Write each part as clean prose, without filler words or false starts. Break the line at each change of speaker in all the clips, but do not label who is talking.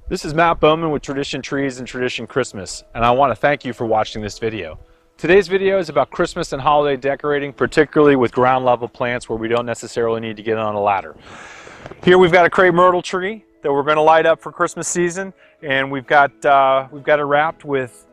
This is Matt Bowman with Tradition Trees and Tradition Christmas, and I want to thank you for watching this video. Today's video is about Christmas and holiday decorating, particularly with ground level plants where we don't necessarily need to get on a ladder. Here we've got a crepe myrtle tree that we're going to light up for Christmas season, and we've got it wrapped with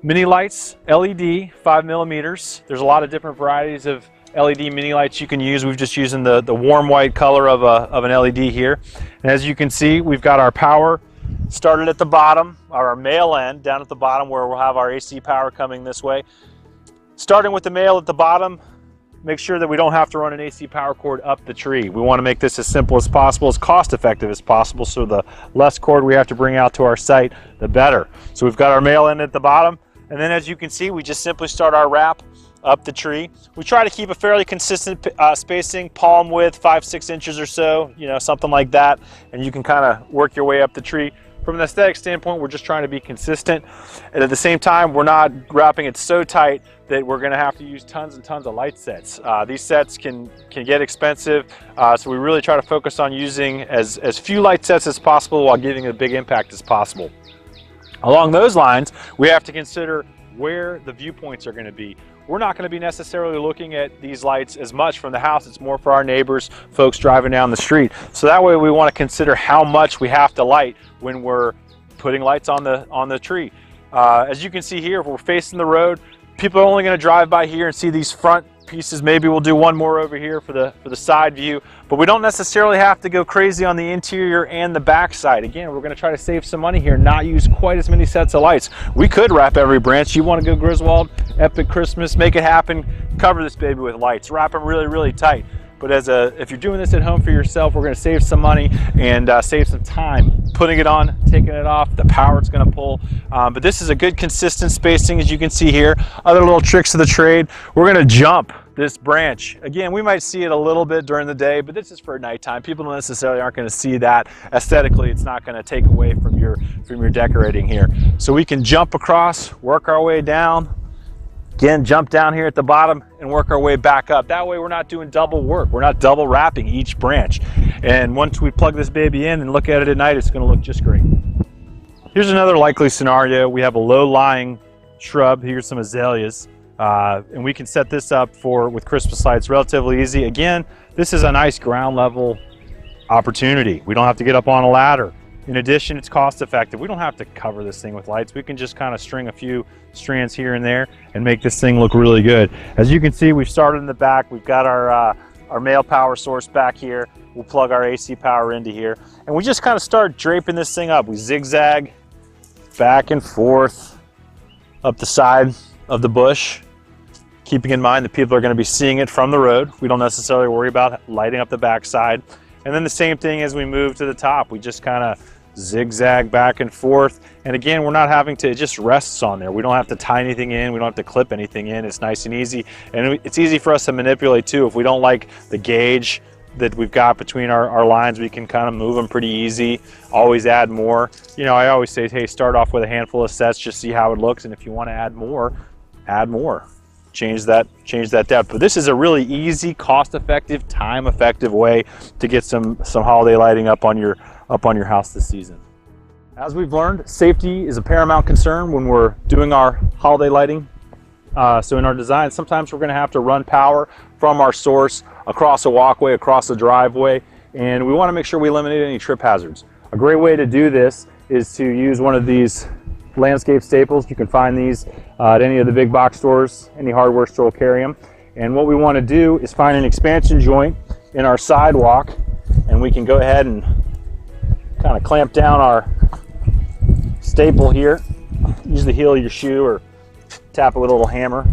mini lights, LED, 5mm. There's a lot of different varieties of LED mini lights you can use. We've just using the warm white color of an LED here. And as you can see, we've got our power started at the bottom, our male end down at the bottom where we'll have our AC power coming this way. Starting with the male at the bottom, make sure that we don't have to run an AC power cord up the tree. We want to make this as simple as possible, as cost effective as possible, so the less cord we have to bring out to our site, the better. So we've got our male end at the bottom, and then as you can see, we just simply start our wrap up the tree. We try to keep a fairly consistent spacing, palm width, 5-6 inches or so, something like that, and you can kind of work your way up the tree. From an aesthetic standpoint, we're just trying to be consistent, and at the same time, we're not wrapping it so tight that we're going to have to use tons and tons of light sets. These sets can get expensive, so we really try to focus on using as few light sets as possible while giving a big impact as possible. Along those lines, we have to consider where the viewpoints are going to be. We're not going to be necessarily looking at these lights as much from the house. It's more for our neighbors, folks driving down the street. So that way we want to consider how much we have to light when we're putting lights on the tree. As you can see here, if we're facing the road, people are only going to drive by here and see these front pieces. Maybe we'll do one more over here for the side view, but we don't necessarily have to go crazy on the interior and the back side. Again, we're going to try to save some money here, not use quite as many sets of lights. We could wrap every branch. You want to go Griswold, Epic Christmas, make it happen, cover this baby with lights, wrap them really, really tight. But if you're doing this at home for yourself, we're going to save some money and save some time putting it on, taking it off, the power it's going to pull. But this is a good consistent spacing, as you can see here. Other little tricks of the trade, we're going to jump this branch. Again, we might see it a little bit during the day, but this is for nighttime. People necessarily aren't going to see that. Aesthetically, it's not going to take away from your decorating here. So we can jump across, work our way down. Again, jump down here at the bottom and work our way back up. That way we're not doing double work. We're not double wrapping each branch. And once we plug this baby in and look at it at night, it's going to look just great. Here's another likely scenario. We have a low-lying shrub. Here's some azaleas. And we can set this up with Christmas lights relatively easy. Again, this is a nice ground level opportunity. We don't have to get up on a ladder. In addition, it's cost effective. We don't have to cover this thing with lights. We can just kind of string a few strands here and there and make this thing look really good. As you can see, we've started in the back. We've got our male power source back here. We'll plug our AC power into here. And we just kind of start draping this thing up. We zigzag back and forth up the side of the bush, keeping in mind that people are going to be seeing it from the road. We don't necessarily worry about lighting up the backside. And then the same thing as we move to the top. We just kind of zigzag back and forth. And again, we're not having to, it just rests on there. We don't have to tie anything in. We don't have to clip anything in. It's nice and easy. And it's easy for us to manipulate too. If we don't like the gauge that we've got between our lines, we can kind of move them pretty easy. Always add more. I always say, hey, start off with a handful of sets, just see how it looks. And if you want to add more, add more. Change that depth. But this is a really easy, cost-effective, time-effective way to get some holiday lighting up on your house this season. As we've learned, safety is a paramount concern when we're doing our holiday lighting. So in our design, sometimes we're going to have to run power from our source across a walkway, across a driveway, and we want to make sure we eliminate any trip hazards. A great way to do this is to use one of these landscape staples. You can find these at any of the big box stores. Any hardware store will carry them. And what we want to do is find an expansion joint in our sidewalk, and we can go ahead and kind of clamp down our staple here. Use the heel of your shoe or tap it with a little hammer.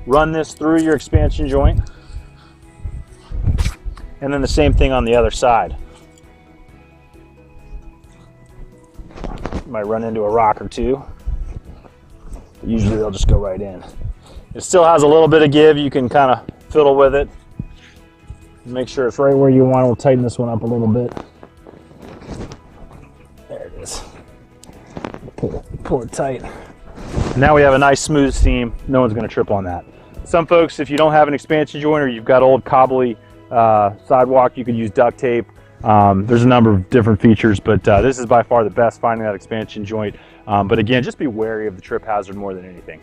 Run this through your expansion joint, and then the same thing on the other side. Might run into a rock or two, but usually they'll just go right in. It still has a little bit of give. You can kind of fiddle with it, make sure it's right where you want. We'll tighten this one up a little bit. There it is. Pull it tight. Now we have a nice smooth seam. No one's going to trip on that. Some folks, if you don't have an expansion joint or you've got old cobbly sidewalk, you could use duct tape. There's a number of different features, but this is by far the best, finding that expansion joint. But again, just be wary of the trip hazard more than anything.